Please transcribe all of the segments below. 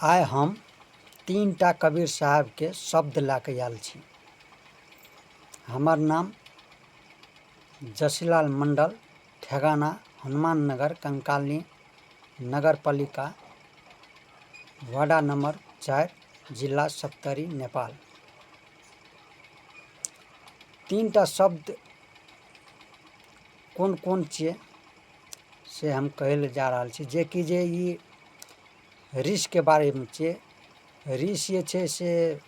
आइ हम 3टा कबीर साहब के शब्द ला के आयल छी। हमर नाम जसीलाल मंडल, ठेगाना हनुमान नगर, कंकाली नगर पालिका, वार्ड नंबर 4, जिला सप्तरी, नेपाल। 3टा शब्द कौन कौन छियै से हम कहै ले जा रहल छी, जे कि जे ई ऋष के बारे में छियै। ऋष ये छै से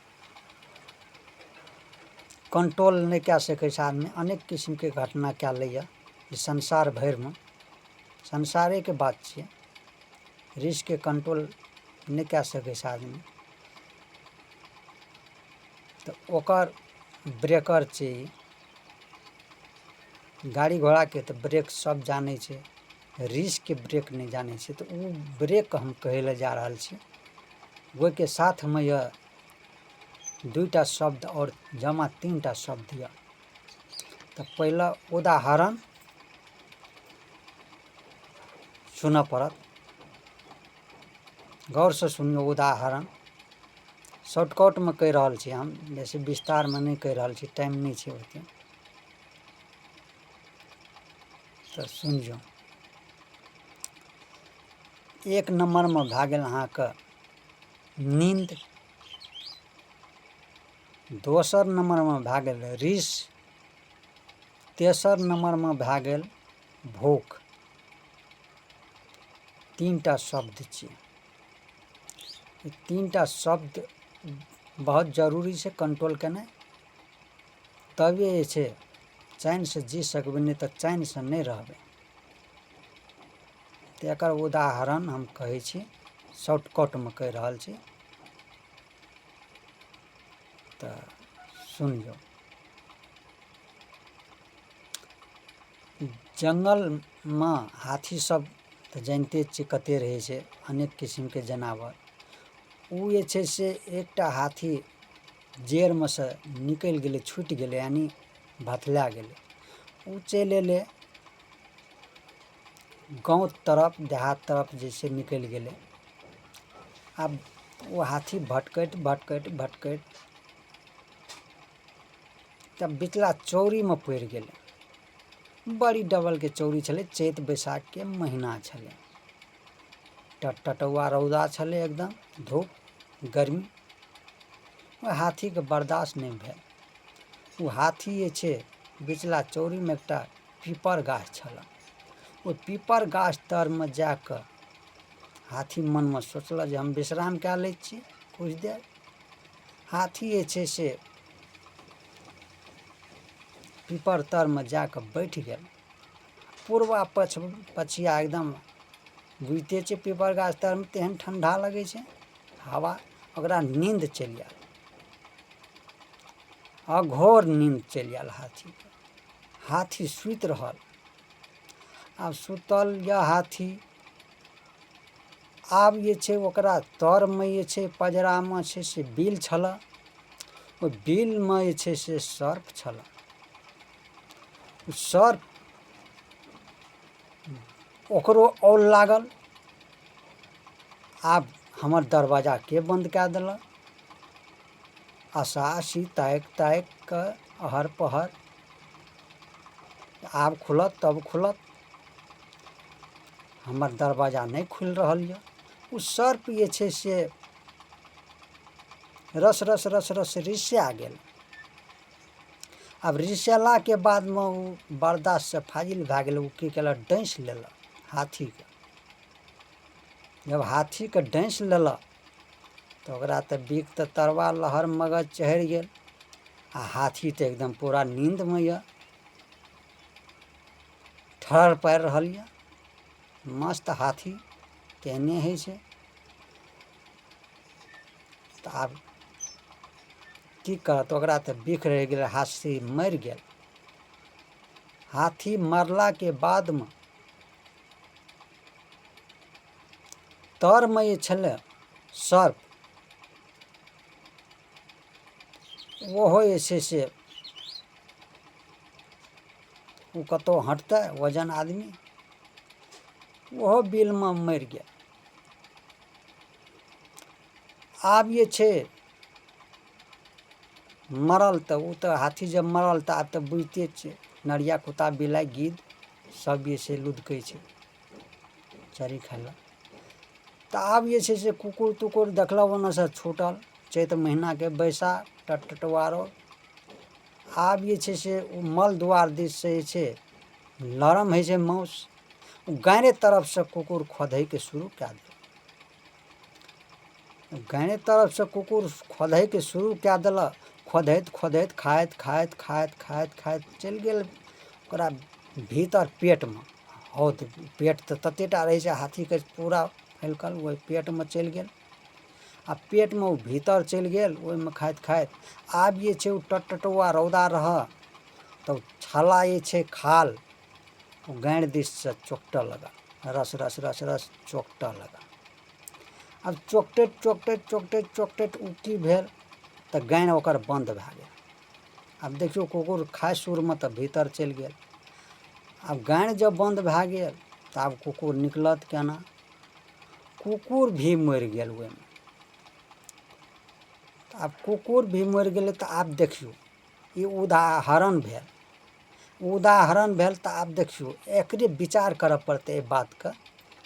कंट्रोल नहीं कए सकै छै आदमी, अनेक किस्म के घटना कए लैया ई संसार भर में। संसारे के बात छियै, ऋष के कंट्रोल नहीं कए सकै छै आदमी। तो ओकर ब्रेकर छै ई। गाड़ी घोड़ा के तो ब्रेक सब जाने छै, ऋष के ब्रेक नहीं जाने छै। तो उ ब्रेक हम कहै ले जा रहल छी। वो के साथ में यह 2टा शब्द और जमा 3टा शब्द यह। तो पहला उदाहरण सुन पड़त, गौर से सुनियो। उदाहरण शॉर्टकट में कह रहल छी हम, जैसे विस्तार में नहीं कह रहल छी, टाइम नहीं छै ओते। तो सुनियो। 1 नंबर में भए गेल अहाँके नींद, दोसर नंबर में भए गेल ऋष, तेसर नंबर में भए गेल भूख। 3टा शब्द छियै। 3टा शब्द बहुत जरूरी छै कंट्रोल केनाइ, तबे जे छै चैन से जी सकबै, नहीं तो चैन से नहीं रहबै। तो एकर उदाहरण हम कहै छी, शॉर्टकट में कह रहल छी। तो सुनियो। जंगल में हाथी सब तो जानते छियै कते रहे छै, अनेक किस्म के जनावर। उ जे छै से एकटा हाथी जेर में से निकल गेलै, छूट गेलै, यानी भथला गेलै। उ चलि एलै गाँव तरफ, देहात तरफ जैसे निकल गेलै। अब वो हाथी भटकैत भटकैत भटकैत तब बिचला चौरी में पड़ गेलै। बड़ी डबल के चौरी छलै, चैत बैसाख के महीना छलै। टटटटौआ रौदा छलै, एकदम धूप गर्मी। वो हाथी के बर्दाश्त नहीं भेल। वो हाथी जे छै बिचला चौरी में एकटा पीपर गाछ छल। वो पीपर गाछ तर में जाकर हाथी मन में सोचल जे हम विश्राम कए लै छी कुछ देर। हाथी जे छै से पीपर तर में जाकर बैठ गेल। पूर्वा पछिया एकदम बुझते छै पीपर गाछ तर में तेहन ठंडा लगे छै हवा, ओकरा नींद चलि आयल, अघोर नींद चलि आयल हाथी के। हाथी सुति रहल। आब सुतल या हाथी, आब जे छै ओकरा तर में जे छै पजरा में छै से बिल छल। ओ बिल में जे छै से सर्प छल। सर्प ओकरो औल लागल। आब हमर दरवाजा के बंद कए देलक। आशा आशी ताक ताक के अहर पहर, आब खुलत तब खुलत, हमर दरवाजा नहीं खुल रहल यऽ। उ सर्प जे छै से रस रस रस रस रिसिया गेल। अब रिसेला के बाद में उ बर्दाश्त से फाजिल भए गेल। उ की केलक, डैंस लेलक हाथी के। जब हाथी के डैंस लेलक तो ओकरा तो बीक तो तरवा लहर मगज चढ़ि गेल। आ हाथी तो एकदम पूरा नींद में यऽ, ठड़ पारि रहल यऽ। मस्त हाथी तेहने होइ छै। तो आब की करत, ओकरा तो बिख रहि गेल, हाथी मरि गेल। हाथी मरला के बाद में तर में जे छलै सर्प, ओहो जे छै से उ कतौ हटतै वजन आदमी, ओहो बिल में मरि गेल। आब जे छै मरल तऽ ओ तऽ हाथी जब मरल तऽ आब तऽ बुझिते छियै नढ़िया कुत्ता बिलाइ गिद्ध सब जे छै लुदकै छै चरी खाइ लए। तऽ आब जे छै से कुकुर तुकुर देखलक ओन्नेसँ छूटल चैत महीनाके बैसाख टटवारो आब जे छै से ओ मल द्वार दिससँ जे छै लरम होइ छै माउस, गाँरे तरफसँ कुकुर खोधैके शुरू कए देलक। गाँरे तरफसँ कुकुर खोधैके शुरू कए देलक, खोधैत खोधैत खाइत खाइत खाइत खाइत खाइत चलि गेल ओकरा भीतर पेटमे। हौद पेट तऽ ततेटा रहै छै हाथीके पूरा फैलकल, ओहि पेटमे चलि गेल आ पेटमे ओ भीतर चलि गेल ओहिमे खाइत खाइत आब जे छै ओ टटटुआ रौदा रहऽ तऽ छाला जे छै खाल ओ गाँरि दिससँ चोकटऽ लगा, रस रस रस रस चोकटऽ लगा। आब चोकटैत चोकटैत चोकटैत चोकटैत ओ की भेल तऽ गाँरि ओकर बन्द भए गेल। आब देखियौ कुकुर खाइ सुरमे तऽ भीतर चलि गेल, आब गाँरि जब बन्द भए गेल तऽ आब कुकुर निकलत केना, कुकुर भी मरि गेल ओहिमे। आब कुकुर भी मरि गेलै तऽ आब देखियौ ई उदाहरण भेल, उदाहरण भेल तऽ आब देखियौ एकरे विचार करऽ पड़तै एहि बातके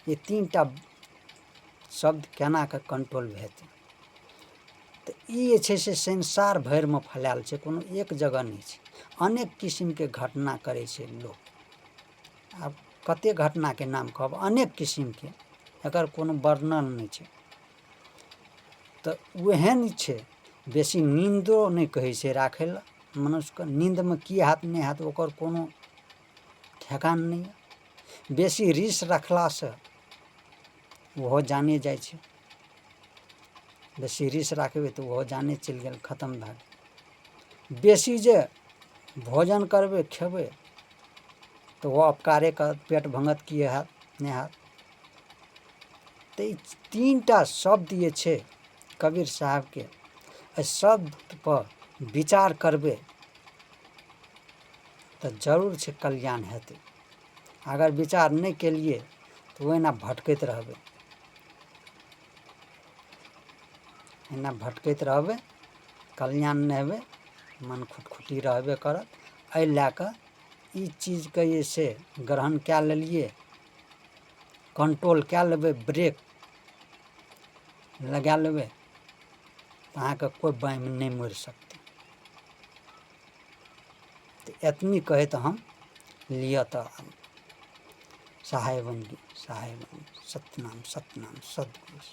जे 3टा शब्द केना कऽ कंट्रोल हेतै। तऽ ई जे छै से संसार भरिमे फैलायल छै, कोनो एक जगह नहि छै, अनेक किसिमके घटना करै छै लोक। आब कतेक घटनाके नाम कहब, अनेक किसिमके, एकर कोनो वर्णन नहि छै। तऽ ओहन छै बेसी नींदो नहि कहै छै राखै लए मनुष्यके, नींदमे की हैत नहि हैत ओकर कोनो ठेकान नहि यऽ। बेसी रिस रखलासँ ओहो जाने जाइ छै, बेसी रिस राखबै तऽ ओहो जाने चलि गेल, खतम भए गेल। बेसी जे भोजन करबै खेबै तऽ ओहो अपकारे करत, पेट भांगत कि हैत नहि हैत। तऽ ई 3टा शब्द जे छै कबीर साहबके, एहि शब्दपर विचार करबै तऽ जरूर छै कल्याण हेतै। अगर विचार नहि केलियै तऽ ओहिना भटकैत रहबै, एना भटकैत रहबै, कल्याण नहि हेबै, मन खुटखुटी रहबे करत। एहि लए कऽ ई चीजके जे छै ग्रहण कए लेलियै, कंट्रोल कए लेबै, ब्रेक लगा लेबै तऽ अहाँके कोइ बाँहिमे नहि मरि सकतै। तऽ एतनी कहैत हम लिअ तऽ सहाय बन सत्नाम सतनाम सद्गुरु।